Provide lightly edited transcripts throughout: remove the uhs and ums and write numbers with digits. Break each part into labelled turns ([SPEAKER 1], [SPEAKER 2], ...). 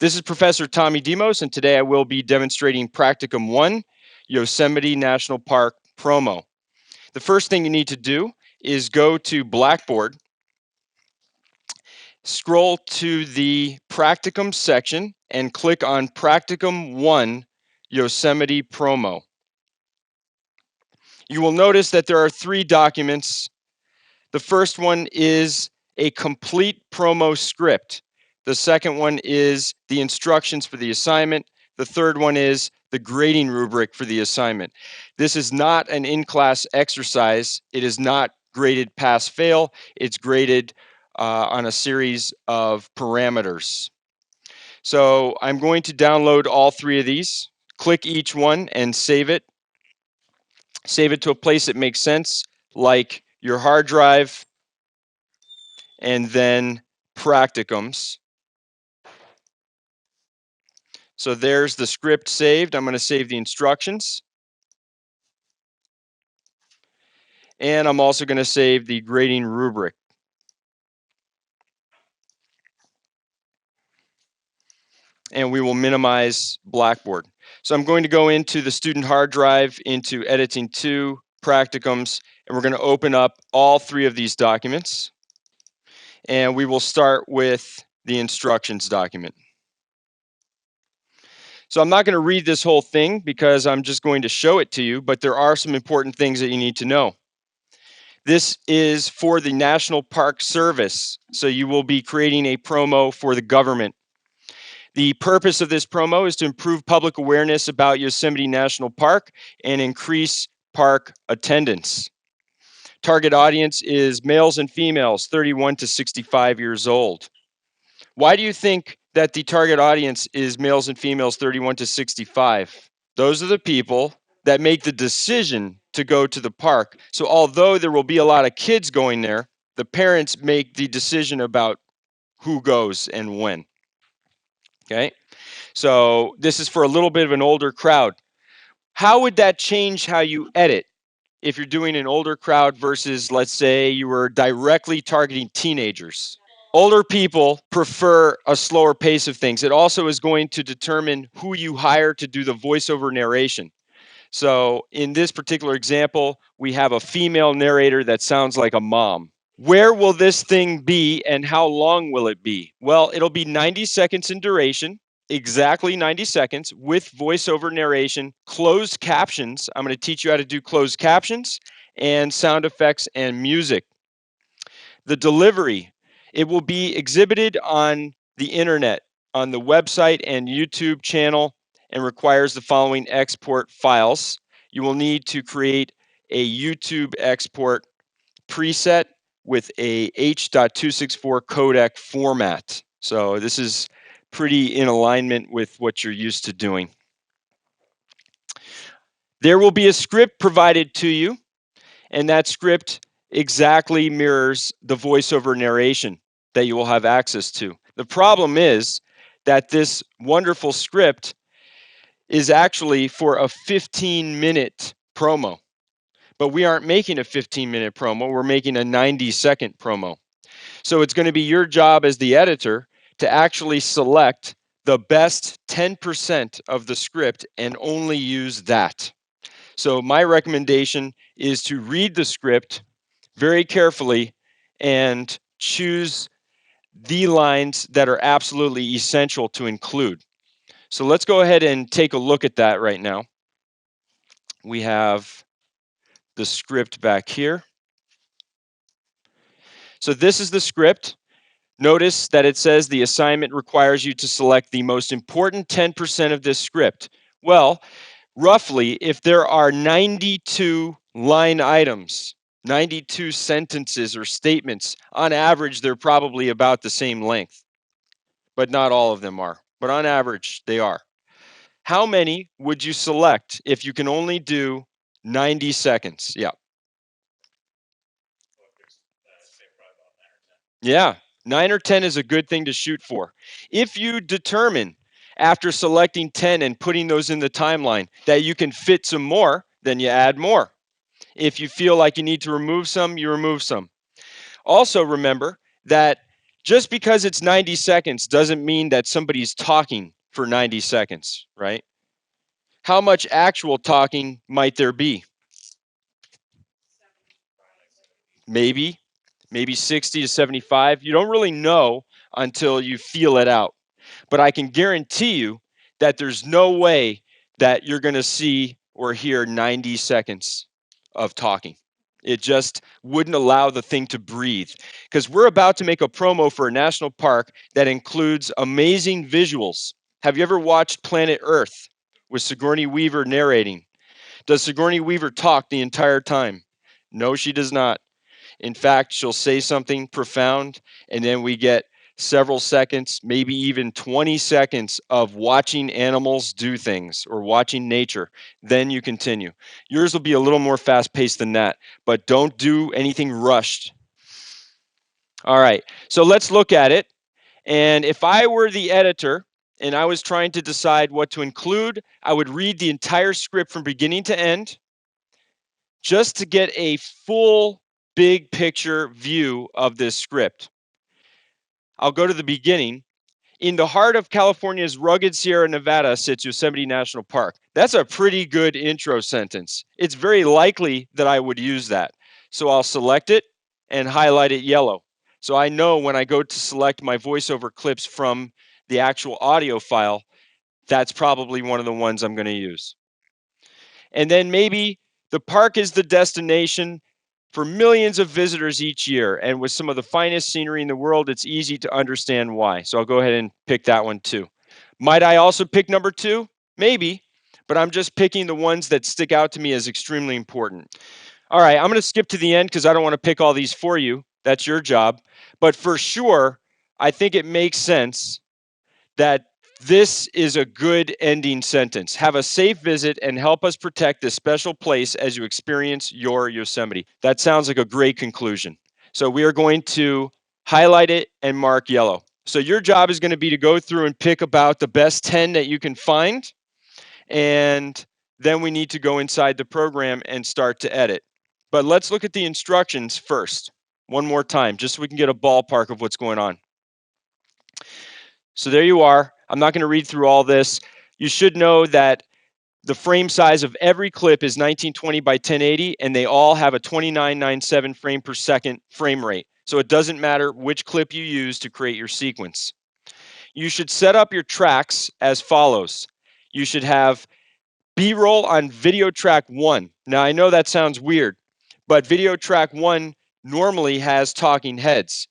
[SPEAKER 1] This is Professor Tommy Demos, and today I will be demonstrating Practicum 1, Yosemite National Park promo. The first thing you need to do is go to Blackboard, scroll to the Practicum section, and click on Practicum 1, Yosemite promo. You will notice that there are 3 documents. The first one is a complete promo script. The second one is the instructions for the assignment. The third one is the grading rubric for the assignment. This is not an in-class exercise. It is not graded pass-fail. It's graded on a series of parameters. So I'm going to download all 3 of these, click each one and save it. Save it to a place that makes sense, like your hard drive, and then practicums. So there's the script saved. I'm going to save the instructions. And I'm also going to save the grading rubric. And we will minimize Blackboard. So I'm going to go into the student hard drive, into editing 2, practicums, and we're going to open up all 3 of these documents. And we will start with the instructions document. So I'm not going to read this whole thing because I'm just going to show it to you, but there are some important things that you need to know. This is for the National Park Service, so you will be creating a promo for the government. The purpose of this promo is to improve public awareness about Yosemite National Park and increase park attendance. Target audience is males and females, 31 to 65 years old. Why do you think that the target audience is males and females 31 to 65? Those are the people that make the decision to go to the park. So although there will be a lot of kids going there, the parents make the decision about who goes and when. Okay, so this is for a little bit of an older crowd. How would that change how you edit if you're doing an older crowd versus, let's say, you were directly targeting teenagers? Older people prefer a slower pace of things. It also is going to determine who you hire to do the voiceover narration. So in this particular example, we have a female narrator that sounds like a mom. Where will this thing be and how long will it be? Well, it'll be 90 seconds in duration, exactly 90 seconds with voiceover narration, closed captions. I'm going to teach you how to do closed captions and sound effects and music. The delivery, it will be exhibited on the internet, on the website and YouTube channel, and requires the following export files. You will need to create a YouTube export preset with a H.264 codec format. So this is pretty in alignment with what you're used to doing. There will be a script provided to you, and that script exactly mirrors the voiceover narration that you will have access to. The problem is that this wonderful script is actually for a 15-minute promo. But we aren't making a 15-minute promo, we're making a 90-second promo. So it's going to be your job as the editor to actually select the best 10% of the script and only use that. So my recommendation is to read the script very carefully and choose the lines that are absolutely essential to include. So let's go ahead and take a look at that right now. We have the script back here. So this is the script. Notice that it says the assignment requires you to select the most important 10% of this script. Well, roughly, if there are 92 line items, 92 sentences or statements, on average, they're probably about the same length. But not all of them are. But on average, they are. How many would you select if you can only do 90 seconds? Yeah. Yeah, 9 or 10 is a good thing to shoot for. If you determine after selecting 10 and putting those in the timeline that you can fit some more, then you add more. If you feel like you need to remove some, you remove some. Also remember that Just because it's 90 seconds doesn't mean that somebody's talking for 90 seconds, right? How much actual talking might there be? Maybe, maybe 60 to 75. You don't really know until you feel it out. But I can guarantee you that there's no way that you're going to see or hear 90 seconds of talking. It just wouldn't allow the thing to breathe. Because we're about to make a promo for a national park that includes amazing visuals. Have you ever watched Planet Earth with Sigourney Weaver narrating? Does Sigourney Weaver talk the entire time? No, she does not. In fact, she'll say something profound, and then we get several seconds, maybe even 20 seconds of watching animals do things or watching nature. Then you continue. Yours will be a little more fast paced than that, but don't do anything rushed. All right, so let's look at it. And if I were the editor and I was trying to decide what to include, I would read the entire script from beginning to end just to get a full big picture view of this script. I'll go to the beginning. In the heart of California's rugged Sierra Nevada sits Yosemite National Park. That's a pretty good intro sentence. It's very likely that I would use that. So I'll select it and highlight it yellow. So I know when I go to select my voiceover clips from the actual audio file, that's probably one of the ones I'm going to use. And then maybe the park is the destination for millions of visitors each year. And with some of the finest scenery in the world, it's easy to understand why. So I'll go ahead and pick that one too. Might I also pick number 2? Maybe, but I'm just picking the ones that stick out to me as extremely important. All right, I'm going to skip to the end because I don't want to pick all these for you. That's your job. But for sure, I think it makes sense that this is a good ending sentence. Have a safe visit and help us protect this special place as you experience your Yosemite. That sounds like a great conclusion. So we are going to highlight it and mark yellow. So your job is going to be to go through and pick about the best 10 that you can find. And then we need to go inside the program and start to edit. But let's look at the instructions first, one more time, just so we can get a ballpark of what's going on. So there you are. I'm not going to read through all this. You should know that the frame size of every clip is 1920 by 1080, and they all have a 2997 frame per second frame rate. So it doesn't matter which clip you use to create your sequence. You should set up your tracks as follows. You should have B-roll on video track 1. Now I know that sounds weird, but video track 1 normally has talking heads.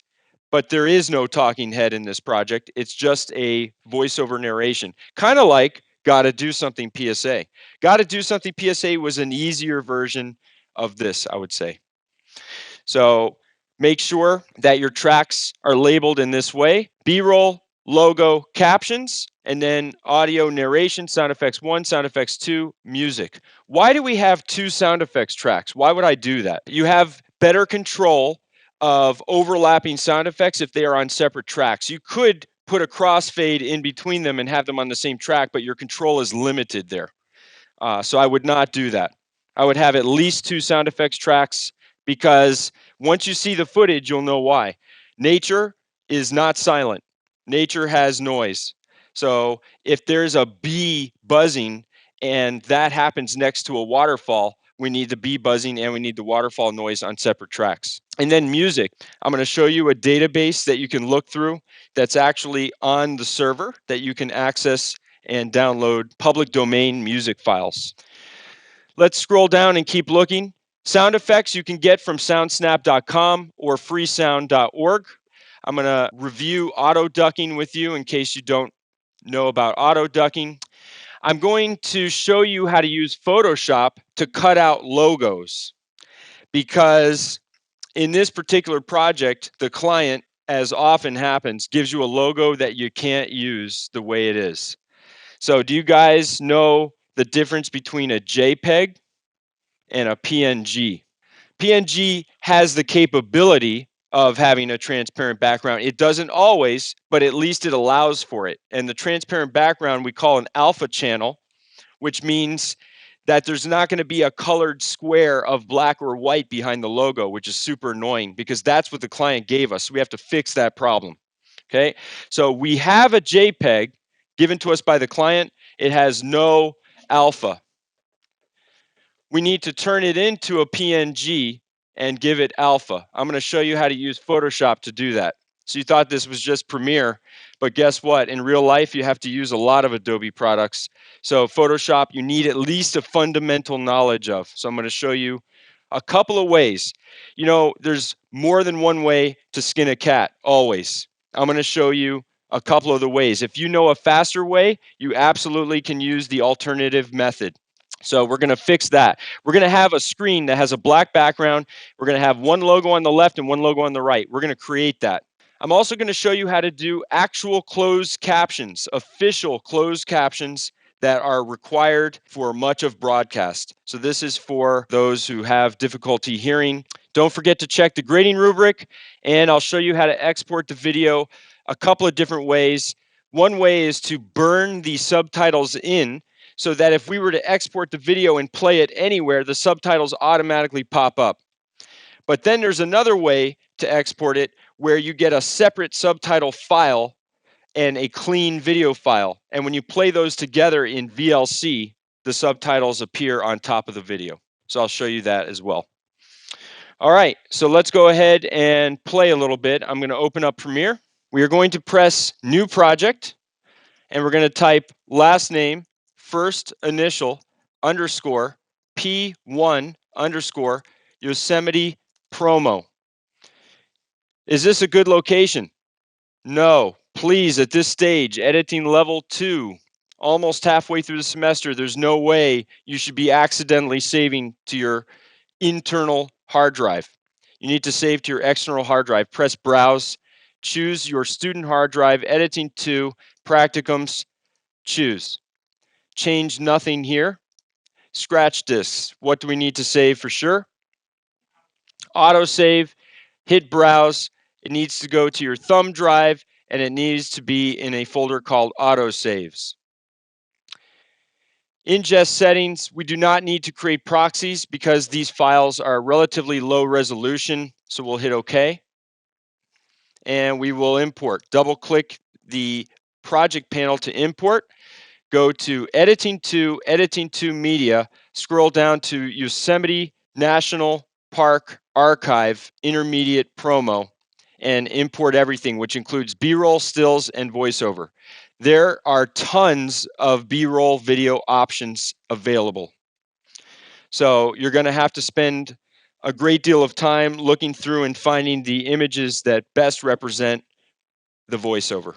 [SPEAKER 1] But there is no talking head in this project. It's just a voiceover narration. Kind of like Gotta Do Something PSA. Gotta Do Something PSA was an easier version of this, I would say. So make sure that your tracks are labeled in this way. B-roll, logo, captions, and then audio narration, sound effects 1, sound effects 2, music. Why do we have 2 sound effects tracks? Why would I do that? You have better control of overlapping sound effects if they are on separate tracks. You could put a crossfade in between them and have them on the same track, but your control is limited there. So I would not do that. I would have at least 2 sound effects tracks because once you see the footage, you'll know why. Nature is not silent. Nature has noise. So if there's a bee buzzing and that happens next to a waterfall, we need the bee buzzing and we need the waterfall noise on separate tracks. And then music. I'm going to show you a database that you can look through that's actually on the server that you can access and download public domain music files. Let's scroll down and keep looking. Sound effects you can get from soundsnap.com or freesound.org. I'm going to review auto ducking with you in case you don't know about auto ducking. I'm going to show you how to use Photoshop to cut out logos because in this particular project, the client, as often happens, gives you a logo that you can't use the way it is. So do you guys know the difference between a JPEG and a PNG? PNG has the capability of having a transparent background. It doesn't always, but at least it allows for it. And the transparent background we call an alpha channel, which means that there's not going to be a colored square of black or white behind the logo, which is super annoying because that's what the client gave us. So we have to fix that problem. Okay, so we have a JPEG given to us by the client. It has no alpha. We need to turn it into a PNG and give it alpha. I'm going to show you how to use Photoshop to do that. So you thought this was just Premiere, but guess what? In real life, you have to use a lot of Adobe products. So Photoshop, you need at least a fundamental knowledge of. So I'm going to show you a couple of ways. You know, there's more than one way to skin a cat, always. I'm going to show you a couple of the ways. If you know a faster way, you absolutely can use the alternative method. So we're going to fix that. We're going to have a screen that has a black background. We're going to have one logo on the left and one logo on the right. We're going to create that. I'm also going to show you how to do actual closed captions, official closed captions that are required for much of broadcast. So this is for those who have difficulty hearing. Don't forget to check the grading rubric, and I'll show you how to export the video a couple of different ways. One way is to burn the subtitles in, so that if we were to export the video and play it anywhere, the subtitles automatically pop up. But then there's another way to export it where you get a separate subtitle file and a clean video file. And when you play those together in VLC, the subtitles appear on top of the video. So I'll show you that as well. All right, so let's go ahead and play a little bit. I'm going to open up Premiere. We are going to press New Project, and we're going to type last name, first initial, underscore, P1 underscore, Yosemite promo. Is this a good location? No. Please, at this stage, editing level 2, almost halfway through the semester, there's no way you should be accidentally saving to your internal hard drive. You need to save to your external hard drive. Press Browse, choose your student hard drive, editing 2, practicums, choose. Change nothing here. Scratch disks. What do we need to save for sure? Autosave, hit Browse. It needs to go to your thumb drive, and it needs to be in a folder called Autosaves. Ingest settings, we do not need to create proxies because these files are relatively low resolution, so we'll hit OK. And we will import. Double-click the project panel to import. Go to Editing to Media, scroll down to Yosemite National Park Archive Intermediate Promo, and import everything, which includes B-roll, stills, and voiceover. There are tons of B-roll video options available. So you're going to have to spend a great deal of time looking through and finding the images that best represent the voiceover.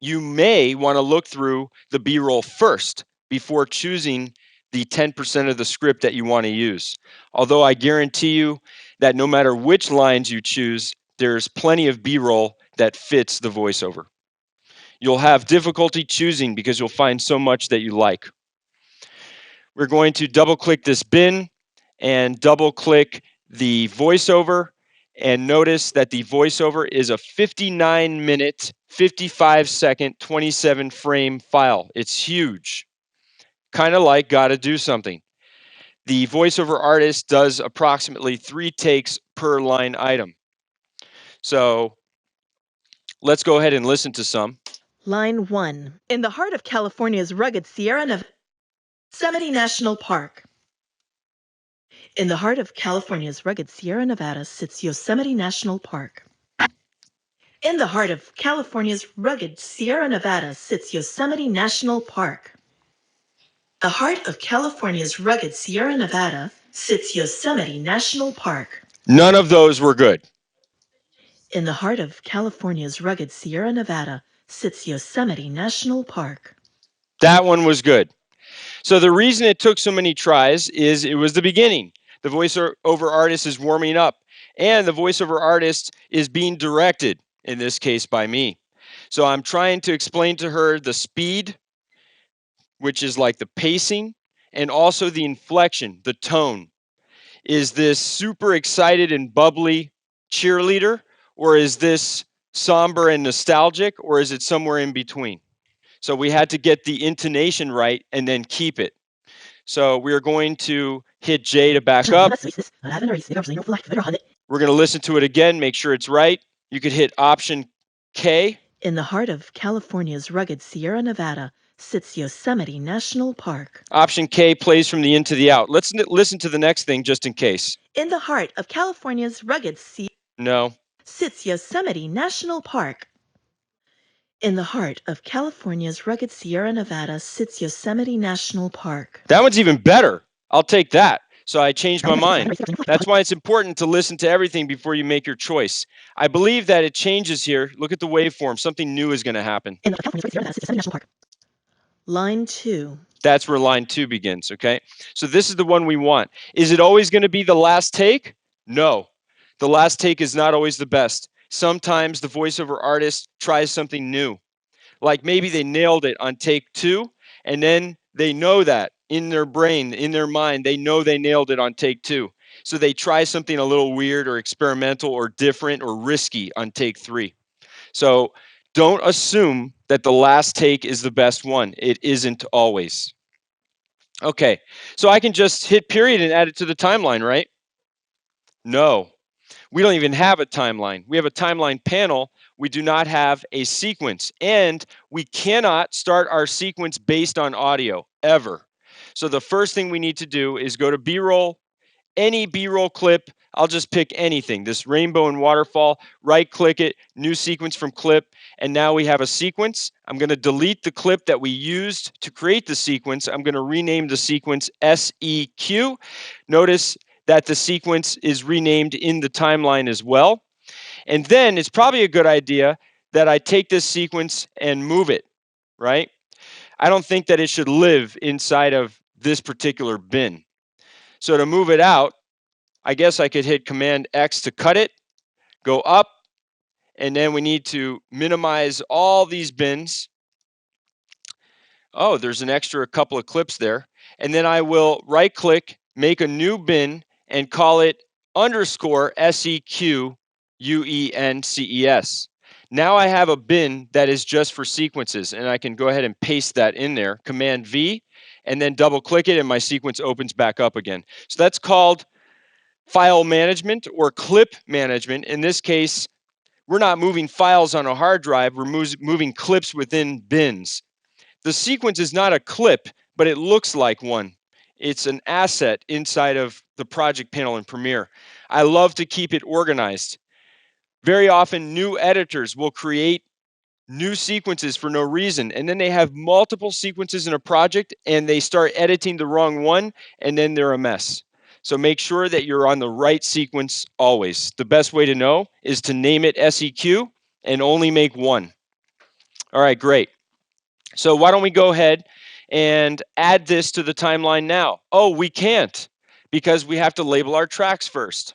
[SPEAKER 1] You may want to look through the B-roll first before choosing the 10% of the script that you want to use. Although I guarantee you that no matter which lines you choose, there's plenty of B-roll that fits the voiceover. You'll have difficulty choosing because you'll find so much that you like. We're going to double-click this bin and double-click the voiceover, and notice that the voiceover is a 59-minute, 55-second, 27-frame file. It's huge, kind of like Gotta Do Something. The voiceover artist does approximately 3 takes per line item. So let's go ahead and listen to some.
[SPEAKER 2] Line 1. In the heart of California's rugged Sierra Nevada, Yosemite National Park. In the heart of California's rugged Sierra Nevada sits Yosemite National Park. In the heart of California's rugged Sierra Nevada sits Yosemite National Park. The heart of California's rugged Sierra Nevada sits Yosemite National Park.
[SPEAKER 1] None of those were good.
[SPEAKER 2] In the heart of California's rugged Sierra Nevada sits Yosemite National Park.
[SPEAKER 1] That one was good. So the reason it took so many tries is it was the beginning. The voiceover artist is warming up, and the voiceover artist is being directed, in this case by me. So I'm trying to explain to her the speed, which is like the pacing, and also the inflection, the tone. Is this super excited and bubbly cheerleader, or is this somber and nostalgic, or is it somewhere in between? So we had to get the intonation right and then keep it. So we're going to hit J to back up. We're going to listen to it again, make sure it's right. You could hit Option K.
[SPEAKER 2] In the heart of California's rugged Sierra Nevada sits Yosemite National Park.
[SPEAKER 1] Option K plays from the in to the out. Let's listen to the next thing just in case.
[SPEAKER 2] In the heart of California's rugged Sierra
[SPEAKER 1] No.
[SPEAKER 2] sits Yosemite National Park. In the heart of California's rugged Sierra Nevada sits Yosemite National Park.
[SPEAKER 1] That one's even better. I'll take that. So I changed my mind. That's why it's important to listen to everything before you make your choice. I believe that it changes here. Look at the waveform. Something new is going to happen.
[SPEAKER 2] In the California's rugged Sierra Nevada sits Yosemite National Park. Line 2.
[SPEAKER 1] That's where line 2 begins, okay? So this is the one we want. Is it always going to be the last take? No. The last take is not always the best. Sometimes the voiceover artist tries something new. Like maybe they nailed it on take 2, and then they know that in their brain, in their mind, they know they nailed it on take 2. So they try something a little weird or experimental or different or risky on take 3. So don't assume that the last take is the best one. It isn't always. Okay, so I can just hit period and add it to the timeline, right? No, we don't even have a timeline. We have a timeline panel. We do not have a sequence, and we cannot start our sequence based on audio ever. So the first thing we need to do is go to B-roll, any B-roll clip. I'll just pick anything, this rainbow and waterfall, right click it, new sequence from clip, and now we have a sequence. I'm going to delete the clip that we used to create the sequence. I'm going to rename the sequence SEQ. Notice that the sequence is renamed in the timeline as well. And then it's probably a good idea that I take this sequence and move it, right? I don't think that it should live inside of this particular bin. So to move it out, I guess I could hit Command X to cut it, go up, and then we need to minimize all these bins. Oh, there's an extra couple of clips there. And then I will right click, make a new bin, and call it underscore SEQ UENCES. Now I have a bin that is just for sequences, and I can go ahead and paste that in there, Command V, and then double click it, and my sequence opens back up again. So that's called file management or clip management. In this case, we're not moving files on a hard drive, we're moving clips within bins. The sequence is not a clip, but it looks like one. It's an asset inside of the project panel in Premiere. I love to keep it organized. Very often, new editors will create new sequences for no reason, and then they have multiple sequences in a project, and they start editing the wrong one, and then they're a mess. So make sure that you're on the right sequence always. The best way to know is to name it SEQ and only make one. All right, great. So why don't we go ahead and add this to the timeline now? Oh, we can't because we have to label our tracks first.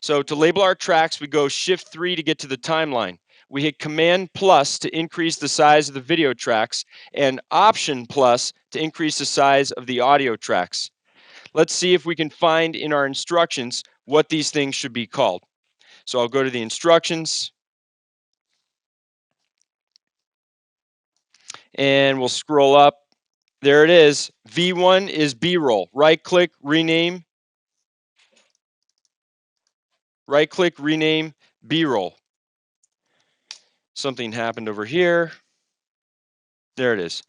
[SPEAKER 1] So to label our tracks, we go Shift-3 to get to the timeline. We hit Command+ to increase the size of the video tracks and Option+ to increase the size of the audio tracks. Let's see if we can find in our instructions what these things should be called. So I'll go to the instructions and we'll scroll up. There it is. V1 is B-roll. Right click, rename. Right click, rename B-roll. Something happened over here. There it is.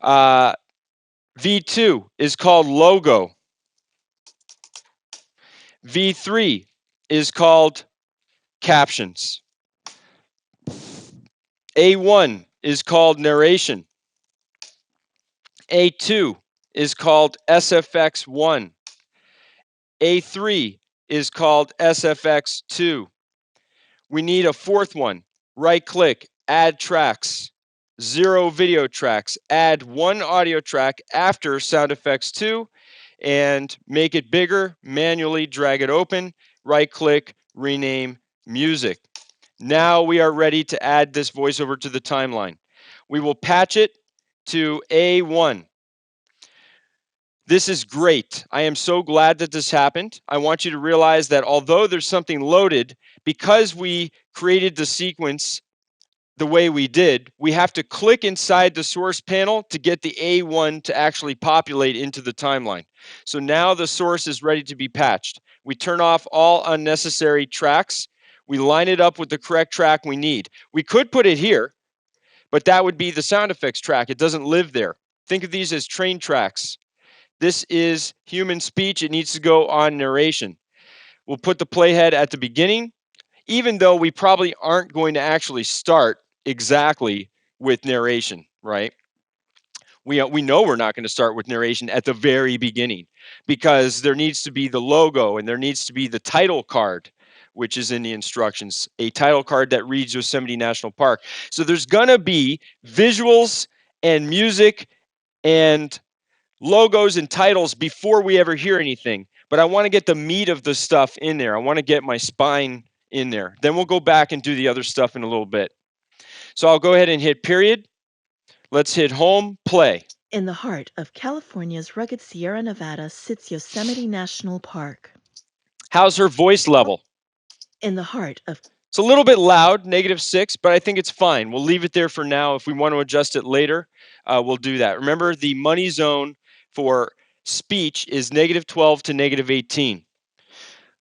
[SPEAKER 1] V2 is called logo. V3 is called captions. A1 is called narration. A2 is called SFX1. A3 is called SFX2. We need a fourth one. Right click, add tracks. 0 video tracks. Add 1 audio track after sound effects 2 and make it bigger. Manually drag it open. Right click, rename music. Now we are ready to add this voiceover to the timeline. We will patch it to A1. This is great. I am so glad that this happened. I want you to realize that although there's something loaded, because we created the sequence the way we did, we have to click inside the source panel to get the A1 to actually populate into the timeline. So now the source is ready to be patched. We turn off all unnecessary tracks. We line it up with the correct track we need. We could put it here, but that would be the sound effects track. It doesn't live there. Think of these as train tracks. This is human speech. It needs to go on narration. We'll put the playhead at the beginning, even though we probably aren't going to actually start exactly with narration, right? We know we're not going to start with narration at the very beginning because there needs to be the logo and there needs to be the title card, which is in the instructions, a title card that reads Yosemite National Park. So there's going to be visuals and music and logos and titles before we ever hear anything. But I want to get the meat of the stuff in there. I want to get my spine in there. Then we'll go back and do the other stuff in a little bit. So I'll go ahead and hit period. Let's hit home, play.
[SPEAKER 2] In the heart of California's rugged Sierra Nevada sits Yosemite National Park.
[SPEAKER 1] How's her voice level?
[SPEAKER 2] In the heart of
[SPEAKER 1] It's a little bit loud, -6, but I think it's fine. We'll leave it there for now. If we want to adjust it later, we'll do that. Remember, the money zone for speech is -12 to -18.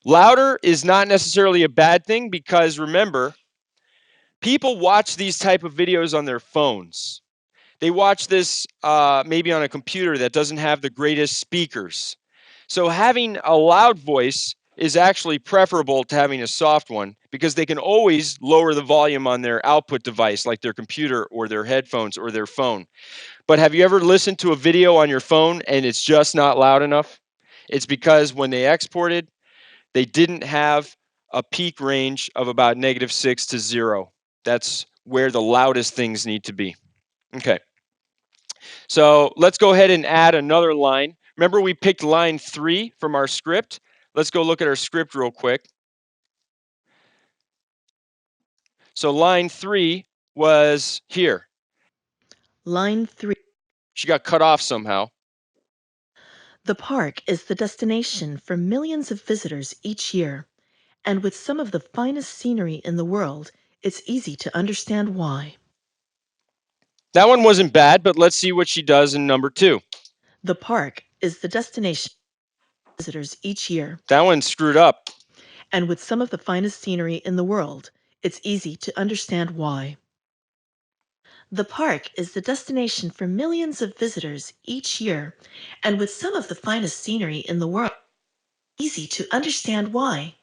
[SPEAKER 1] Louder is not necessarily a bad thing because remember, people watch these type of videos on their phones. They watch this maybe on a computer that doesn't have the greatest speakers. So having a loud voice is actually preferable to having a soft one because they can always lower the volume on their output device like their computer or their headphones or their phone. But have you ever listened to a video on your phone and it's just not loud enough? It's because when they exported, they didn't have a peak range of about -6 to 0. That's where the loudest things need to be. Okay. So let's go ahead and add another line. Remember we picked line 3 from our script? Let's go look at our script real quick. So line 3 was here.
[SPEAKER 2] line 3.
[SPEAKER 1] She got cut off somehow.
[SPEAKER 2] The park is the destination for millions of visitors each year, and with some of the finest scenery in the world, it's easy to understand why.
[SPEAKER 1] That one wasn't bad, but let's see what she does in number 2.
[SPEAKER 2] The park is the destination for visitors each year,
[SPEAKER 1] That one screwed up.
[SPEAKER 2] and with some of the finest scenery in the world, it's easy to understand why. The park is the destination for millions of visitors each year, and with some of the finest scenery in the world, easy to understand why.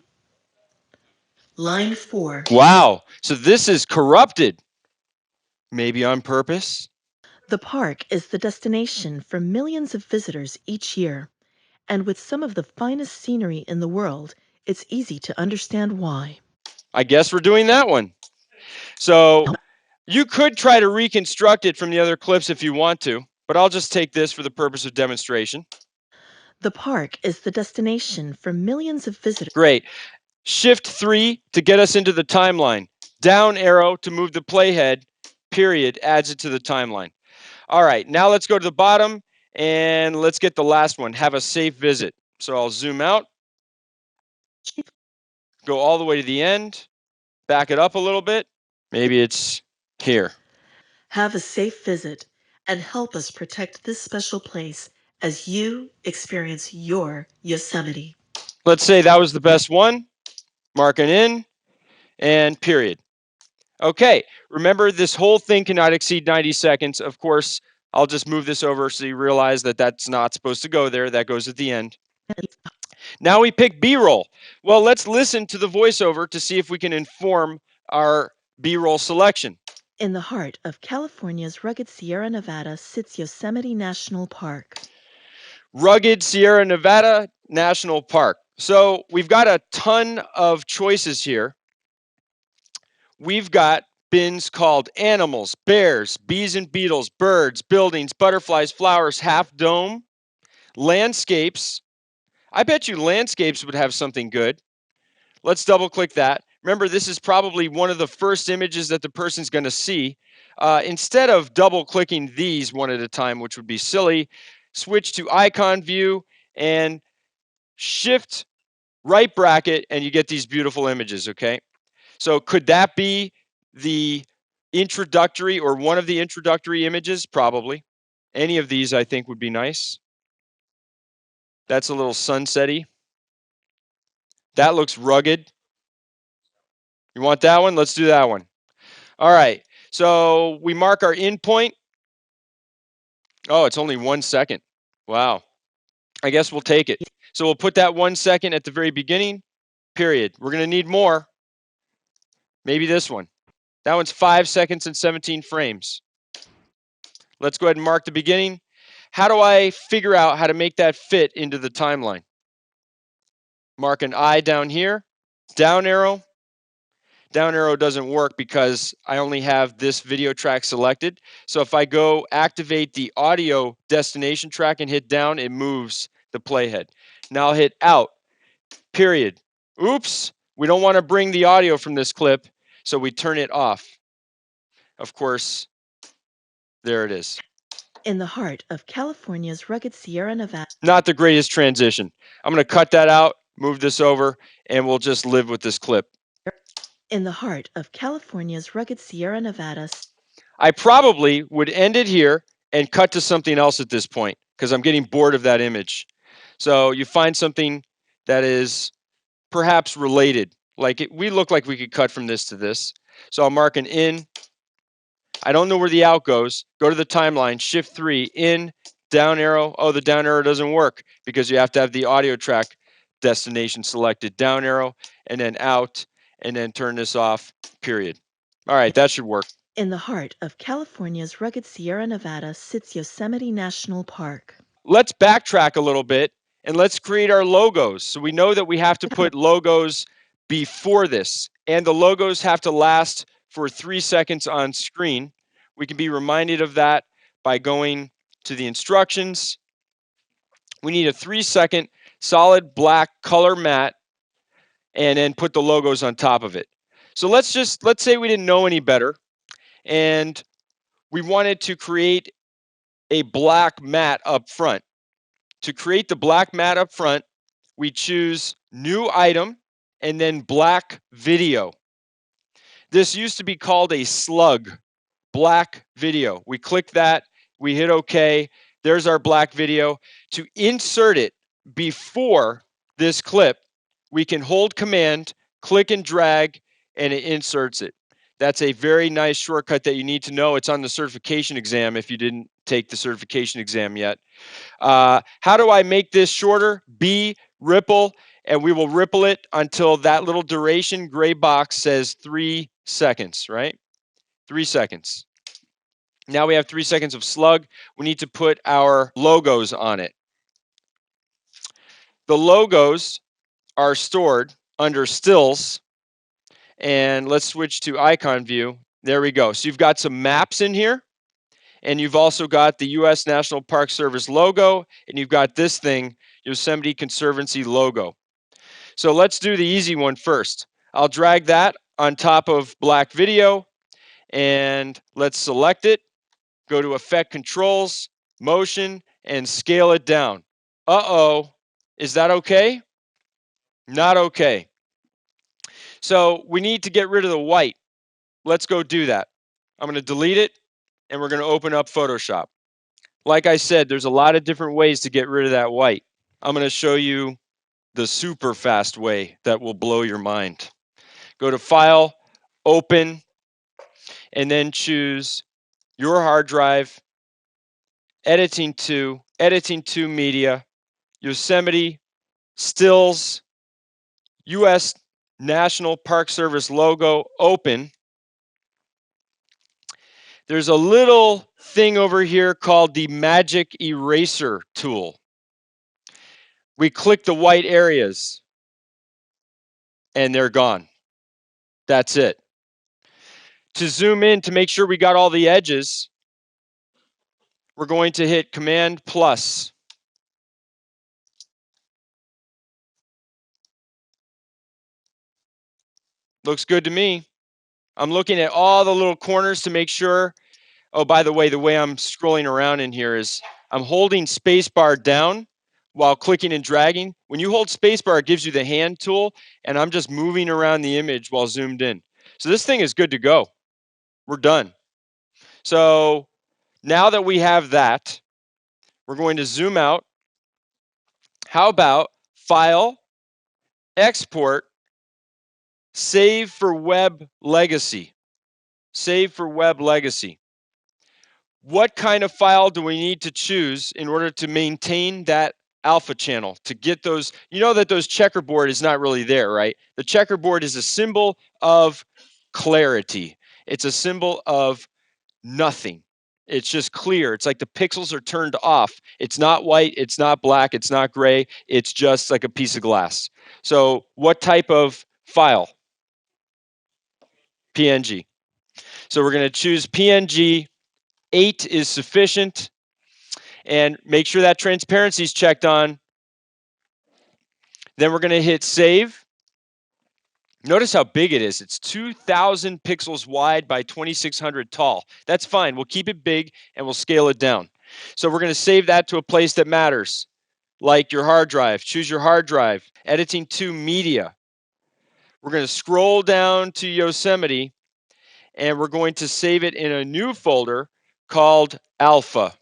[SPEAKER 2] Line 4.
[SPEAKER 1] Wow. So this is corrupted. Maybe on purpose.
[SPEAKER 2] The park is the destination for millions of visitors each year, and with some of the finest scenery in the world, it's easy to understand why.
[SPEAKER 1] I guess we're doing that one. So you could try to reconstruct it from the other clips if you want to, but I'll just take this for the purpose of demonstration.
[SPEAKER 2] The park is the destination for millions of visitors.
[SPEAKER 1] Great. Shift 3 to get us into the timeline. Down arrow to move the playhead. Period adds it to the timeline. All right, now let's go to the bottom and let's get the last one. Have a safe visit. So I'll zoom out, go all the way to the end, back it up a little bit. Maybe it's here.
[SPEAKER 2] Have a safe visit and help us protect this special place as you experience your Yosemite.
[SPEAKER 1] Let's say that was the best one. Mark an in and period. Okay, remember this whole thing cannot exceed 90 seconds. Of course, I'll just move this over so you realize that that's not supposed to go there. That goes at the end. Now we pick B-roll. Well, let's listen to the voiceover to see if we can inform our B-roll selection.
[SPEAKER 2] In the heart of California's rugged Sierra Nevada sits Yosemite National Park.
[SPEAKER 1] Rugged Sierra Nevada National Park. So we've got a ton of choices here. We've got bins called animals, bears, bees and beetles, birds, buildings, butterflies, flowers, half dome, landscapes. I bet you landscapes would have something good. Let's double click that. Remember, this is probably one of the first images that the person's going to see. Instead of double clicking these one at a time, which would be silly, switch to icon view and shift right bracket and you get these beautiful images, okay? So could that be the introductory or one of the introductory images? Probably. Any of these I think would be nice. That's a little sunsetty. That looks rugged. You want that one? Let's do that one. All right. So we mark our in point. Oh, it's only 1 second. Wow. I guess we'll take it. So we'll put that 1 second at the very beginning, period. We're going to need more. Maybe this one. That one's 5 seconds and 17 frames. Let's go ahead and mark the beginning. How do I figure out how to make that fit into the timeline? Mark an I down here, down arrow. Down arrow doesn't work because I only have this video track selected. So if I go activate the audio destination track and hit down, it moves the playhead. Now I'll hit out, period. Oops, we don't want to bring the audio from this clip, so we turn it off. Of course, there it is.
[SPEAKER 2] In the heart of California's rugged Sierra Nevada.
[SPEAKER 1] Not the greatest transition. I'm going to cut that out, move this over, and we'll just live with this clip.
[SPEAKER 2] In the heart of California's rugged Sierra Nevada.
[SPEAKER 1] I probably would end it here and cut to something else at this point because I'm getting bored of that image. So you find something that is perhaps related. Like we look like we could cut from this to this. So I'll mark an in. I don't know where the out goes. Go to the timeline, shift 3, in, down arrow. Oh, the down arrow doesn't work because you have to have the audio track destination selected. Down arrow and then out and then turn this off, period. All right, that should work.
[SPEAKER 2] In the heart of California's rugged Sierra Nevada sits Yosemite National Park.
[SPEAKER 1] Let's backtrack a little bit and let's create our logos. So we know that we have to put logos before this, and the logos have to last for 3 seconds on screen. We can be reminded of that by going to the instructions. We need a 3-second solid black color mat and then put the logos on top of it. So let's say we didn't know any better and we wanted to create a black mat up front. To create the black mat up front, we choose new item and then black video. This used to be called a slug, black video. We click that, we hit OK. There's our black video. To insert it before this clip, we can hold Command, click and drag, and it inserts it. That's a very nice shortcut that you need to know. It's on the certification exam if you didn't take the certification exam yet. How do I make this shorter? B, ripple, and we will ripple it until that little duration gray box says 3 seconds, right? 3 seconds. Now we have 3 seconds of slug. We need to put our logos on it. The logos are stored under stills, and let's switch to icon view. There we go. So you've got some maps in here, and you've also got the U.S. National Park Service logo, and you've got this thing, Yosemite Conservancy logo. So let's do the easy one first. I'll drag that on top of black video, and let's select it, go to Effect Controls, Motion, and scale it down. Uh-oh, is that okay? Not okay. So we need to get rid of the white. Let's go do that. I'm going to delete it, and we're going to open up Photoshop. Like I said, there's a lot of different ways to get rid of that white. I'm going to show you the super fast way that will blow your mind. Go to File, Open, and then choose your hard drive, Editing to Media, Yosemite, Stills, U.S. National Park Service logo, Open. There's a little thing over here called the Magic Eraser tool. We click the white areas, and they're gone. That's it. To zoom in to make sure we got all the edges, we're going to hit Command plus. Looks good to me. I'm looking at all the little corners to make sure. Oh, by the way I'm scrolling around in here is I'm holding spacebar down while clicking and dragging. When you hold spacebar, it gives you the hand tool, and I'm just moving around the image while zoomed in. So this thing is good to go. We're done. So now that we have that, we're going to zoom out. How about File, Export, Save for web legacy. Save for web legacy. What kind of file do we need to choose in order to maintain that alpha channel, to get those? You know that those checkerboard is not really there, right? The checkerboard is a symbol of clarity. It's a symbol of nothing. It's just clear. It's like the pixels are turned off. It's not white, it's not black, it's not gray. It's just like a piece of glass. So what type of file? PNG. So we're going to choose PNG. 8 is sufficient. And make sure that transparency is checked on. Then we're going to hit save. Notice how big it is. It's 2,000 pixels wide by 2,600 tall. That's fine. We'll keep it big and we'll scale it down. So we're going to save that to a place that matters, like your hard drive. Choose your hard drive. Editing to media. We're going to scroll down to Yosemite and we're going to save it in a new folder called Alpha.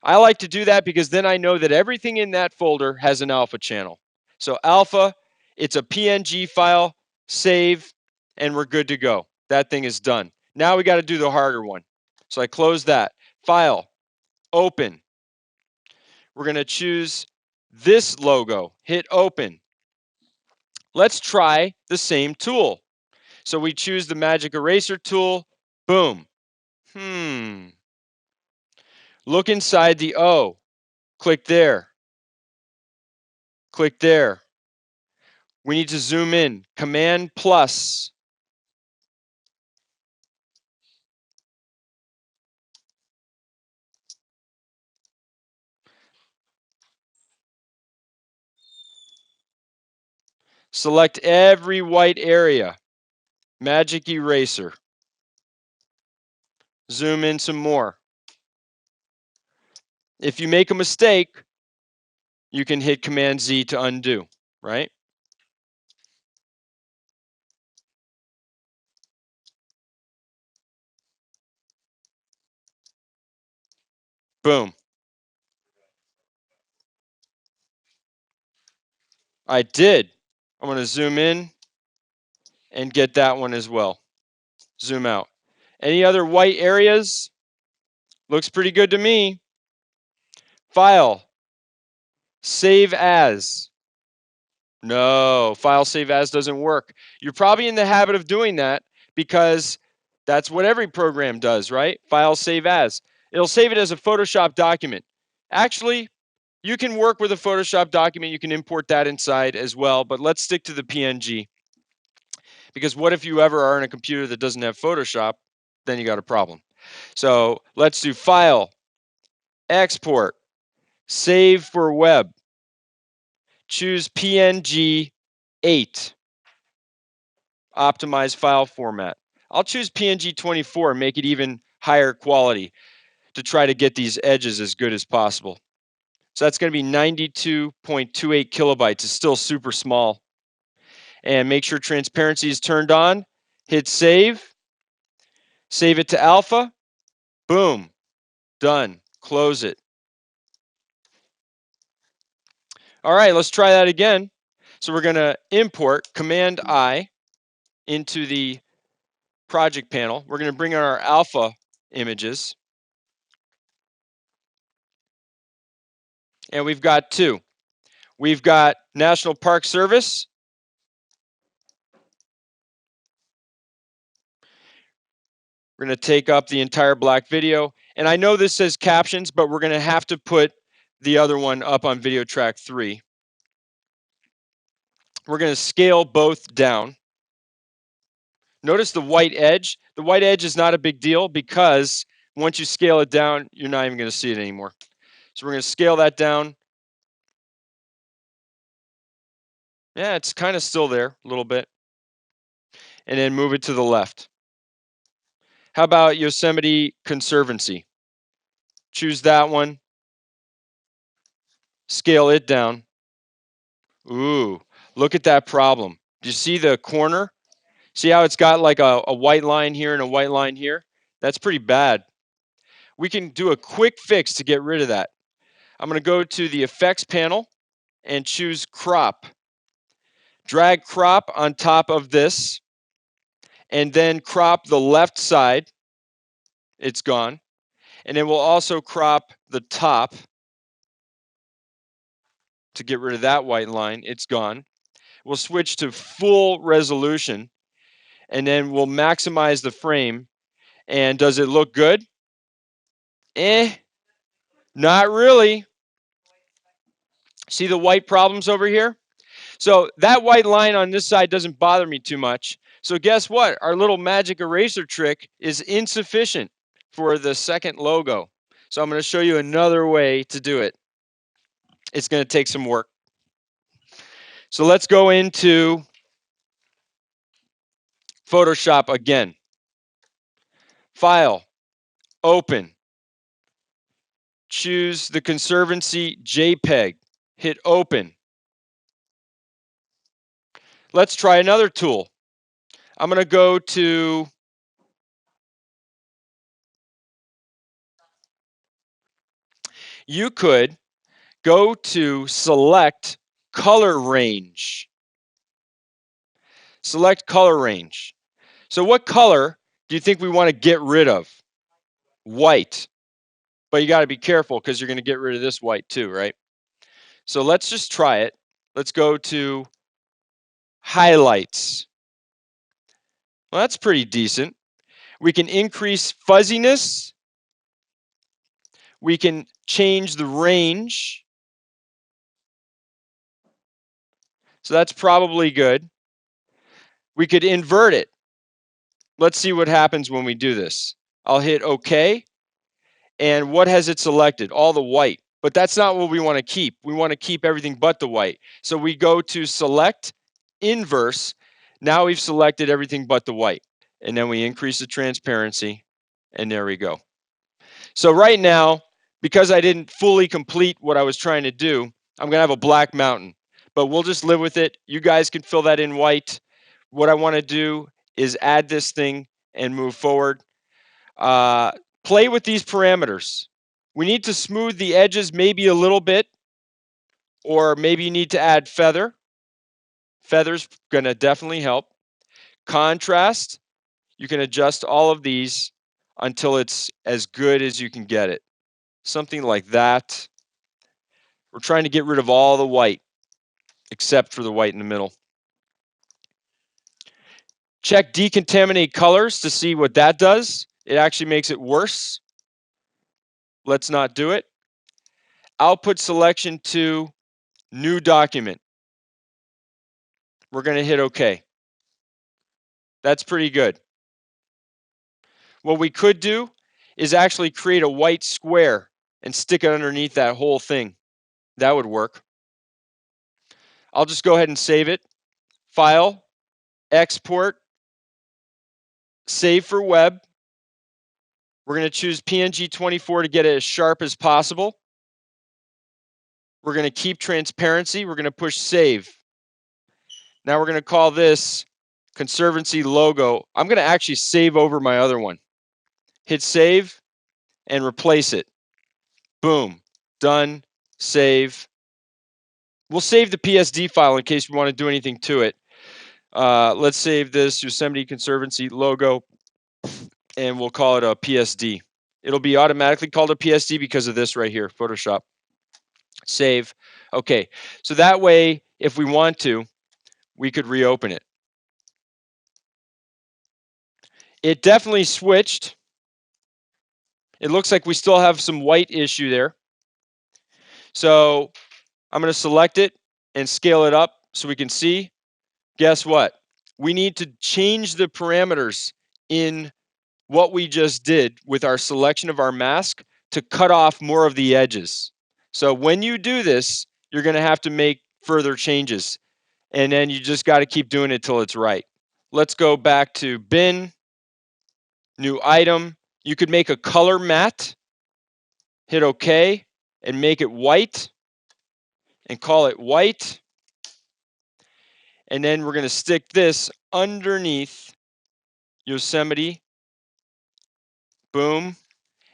[SPEAKER 1] I like to do that because then I know that everything in that folder has an alpha channel. So alpha, it's a PNG file, save, and we're good to go. That thing is done. Now we got to do the harder one. So I close that. File, open. We're going to choose this logo, hit open. Let's try the same tool. So we choose the magic eraser tool, boom. Look inside the O, click there. Click there. We need to zoom in. Command plus. Select every white area. Magic eraser. Zoom in some more. If you make a mistake, you can hit Command Z to undo, right? Boom. I did. I'm going to zoom in and get that one as well. Zoom out. Any other white areas? Looks pretty good to me. File. Save as. No, file save as doesn't work. You're probably in the habit of doing that because that's what every program does, right? File save as. It'll save it as a Photoshop document. Actually, you can work with a Photoshop document. You can import that inside as well, but let's stick to the PNG. Because what if you ever are in a computer that doesn't have Photoshop? Then you got a problem. So let's do File, Export, Save for Web. Choose PNG 8. Optimize file format. I'll choose PNG 24 and make it even higher quality to try to get these edges as good as possible. So that's going to be 92.28 kilobytes. It's still super small. And make sure transparency is turned on. Hit save. Save it to alpha. Boom. Done. Close it. All right, let's try that again. So we're going to import Command I into the project panel. We're going to bring on our alpha images. And we've got two. We've got National Park Service. We're going to take up the entire black video. And I know this says captions, but we're going to have to put the other one up on video track 3. We're going to scale both down. Notice the white edge. The white edge is not a big deal because once you scale it down, you're not even going to see it anymore. So we're going to scale that down. Yeah, it's kind of still there a little bit. And then move it to the left. How about Yosemite Conservancy? Choose that one. Scale it down. Ooh, look at that problem. Do you see the corner? See how it's got like a white line here and a white line here? That's pretty bad. We can do a quick fix to get rid of that. I'm going to go to the effects panel and choose crop. Drag crop on top of this, and then crop the left side. It's gone. And then we'll also crop the top to get rid of that white line. It's gone. We'll switch to full resolution, and then we'll maximize the frame. And does it look good? Not really. See the white problems over here? So that white line on this side doesn't bother me too much. So guess what? Our little magic eraser trick is insufficient for the second logo. So I'm going to show you another way to do it. It's going to take some work. So let's go into Photoshop again. File, open. Choose the Conservancy JPEG. Hit open. Let's try another tool. I'm going to go to you could go to select color range. Select color range. So what color do you think we want to get rid of? White. But you got to be careful because you're going to get rid of this white too, right? So let's just try it. Let's go to highlights. Well, that's pretty decent. We can increase fuzziness. We can change the range. So that's probably good. We could invert it. Let's see what happens when we do this. I'll hit OK. And what has it selected? All the white. But that's not what we want to keep. We want to keep everything but the white. So we go to select inverse. Now we've selected everything but the white. And then we increase the transparency. And there we go. So right now, because I didn't fully complete what I was trying to do, I'm going to have a black mountain. But we'll just live with it. You guys can fill that in white. What I want to do is add this thing and move forward. Play with these parameters. We need to smooth the edges maybe a little bit, or maybe you need to add feather. Feather's going to definitely help. Contrast, you can adjust all of these until it's as good as you can get it. Something like that. We're trying to get rid of all the white, except for the white in the middle. Check decontaminate colors to see what that does. It actually makes it worse. Let's not do it. Output selection to new document. We're going to hit OK. That's pretty good. What we could do is actually create a white square and stick it underneath that whole thing. That would work. I'll just go ahead and save it. File, export, save for web. We're going to choose PNG24 to get it as sharp as possible. We're going to keep transparency. We're going to push save. Now we're going to call this Conservancy logo. I'm going to actually save over my other one. Hit save and replace it. Boom. Done. Save. We'll save the PSD file in case we want to do anything to it. Let's save this Yosemite Conservancy logo, and we'll call it a PSD. It'll be automatically called a PSD because of this right here, Photoshop. Save. Okay, so that way, if we want to, we could reopen it. It definitely switched. It looks like we still have some white issue there. So I'm going to select it and scale it up so we can see. Guess what? We need to change the parameters in what we just did with our selection of our mask to cut off more of the edges. So when you do this, you're going to have to make further changes. And then you just got to keep doing it till it's right. Let's go back to bin, new item. You could make a color matte, hit OK, and make it white, and call it white. And then we're going to stick this underneath Yosemite. Boom.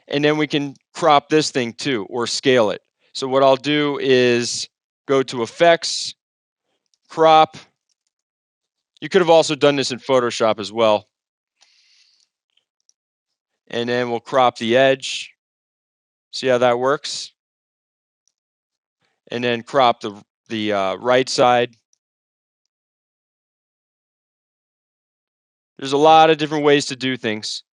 [SPEAKER 1] And then we can crop this thing too, or scale it. So what I'll do is go to Effects, Crop, You could have also done this in Photoshop as well. And then we'll crop the edge. See how that works? And then crop the right side. There's a lot of different ways to do things.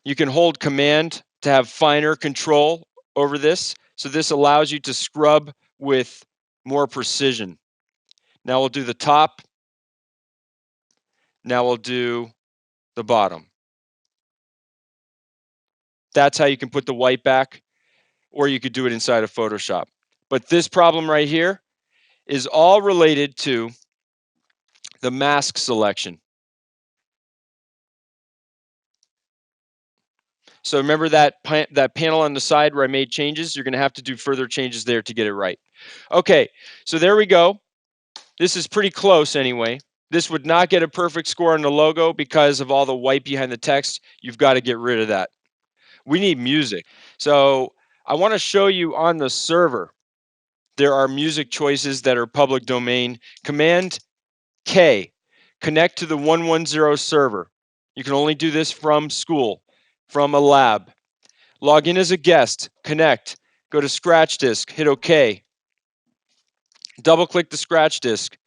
[SPEAKER 1] You can hold Command to have finer control over this. So this allows you to scrub with more precision. Now we'll do the top. Now we'll do the bottom. That's how you can put the white back, or you could do it inside of Photoshop. But this problem right here is all related to the mask selection. So remember that panel on the side where I made changes? You're going to have to do further changes there to get it right. Okay, so there we go. This is pretty close anyway. This would not get a perfect score on the logo because of all the white behind the text. You've got to get rid of that. We need music. So I want to show you on the server, there are music choices that are public domain. Command K, connect to the 110 server. You can only do this from school, from a lab. Log in as a guest, connect, go to scratch disk, hit OK. Double click the scratch disk,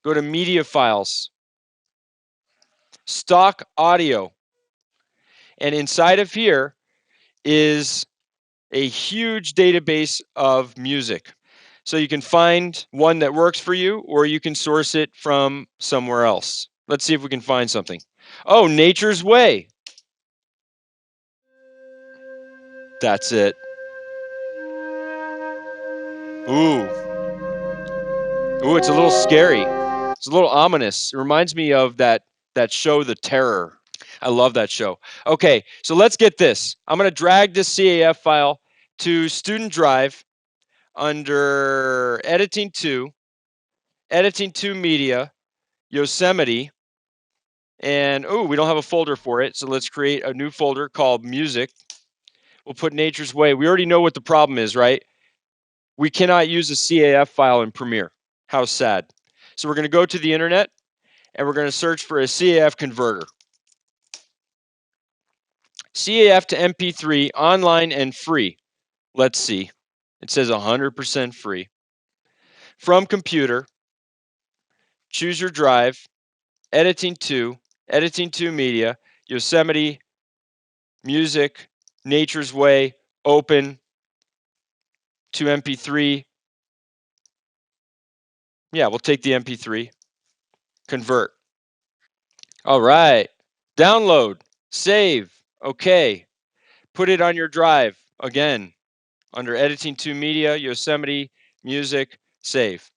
[SPEAKER 1] go to media files, stock audio. And inside of here is a huge database of music. So you can find one that works for you, or you can source it from somewhere else. Let's see if we can find something. Oh, Nature's Way. That's it. Ooh. Ooh, it's a little scary. It's a little ominous. It reminds me of that show, The Terror. I love that show. Okay, so let's get this. I'm going to drag this CAF file to Student Drive under Editing 2, Editing 2 Media, Yosemite, and oh, we don't have a folder for it, so let's create a new folder called Music. We'll put Nature's Way. We already know what the problem is, right? We cannot use a CAF file in Premiere. How sad. So we're going to go to the internet, and we're going to search for a CAF converter. CAF to MP3, online and free. Let's see. It says 100% free. From computer, choose your drive, Editing 2 Media, Yosemite, Music, Nature's Way, open to MP3. Yeah, we'll take the MP3, convert. All right, download, save, okay. Put it on your drive, again, under Editing 2 Media, Yosemite, Music, save.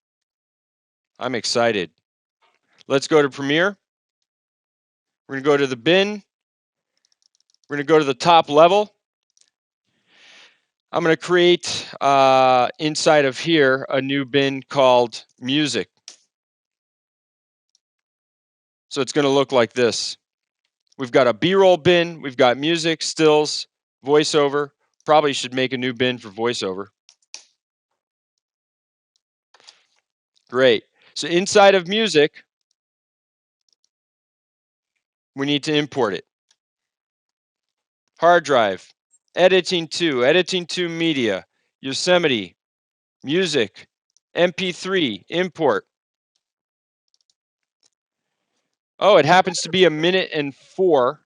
[SPEAKER 1] I'm excited. Let's go to Premiere. We're going to go to the bin. We're going to go to the top level. I'm going to create inside of here a new bin called Music. So it's going to look like this. We've got a B-roll bin. We've got music, stills, voiceover. Probably should make a new bin for voiceover. Great. So inside of music, we need to import it. Hard drive, Editing 2 Media, Yosemite, Music, MP3, import. Oh, it happens to be 1:04.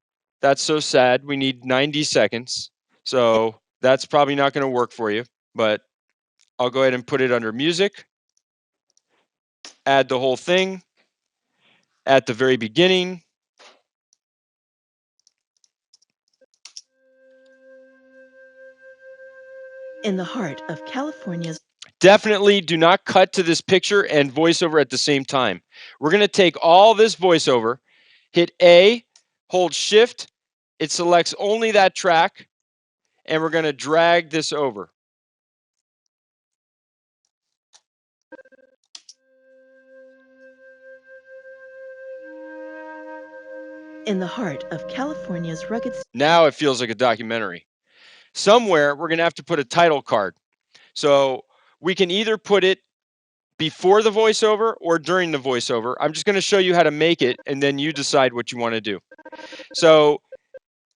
[SPEAKER 1] That's so sad. We need 90 seconds. So that's probably not going to work for you, but I'll go ahead and put it under music, add the whole thing at the very beginning.
[SPEAKER 2] In the heart of California's.
[SPEAKER 1] Definitely do not cut to this picture and voiceover at the same time. We're going to take all this voiceover, hit A, hold shift. It selects only that track, and we're going to drag this over.
[SPEAKER 2] In the heart of California's rugged.
[SPEAKER 1] Now it feels like a documentary. Somewhere we're going to have to put a title card. So we can either put it before the voiceover or during the voiceover. I'm just going to show you how to make it, and then you decide what you want to do. So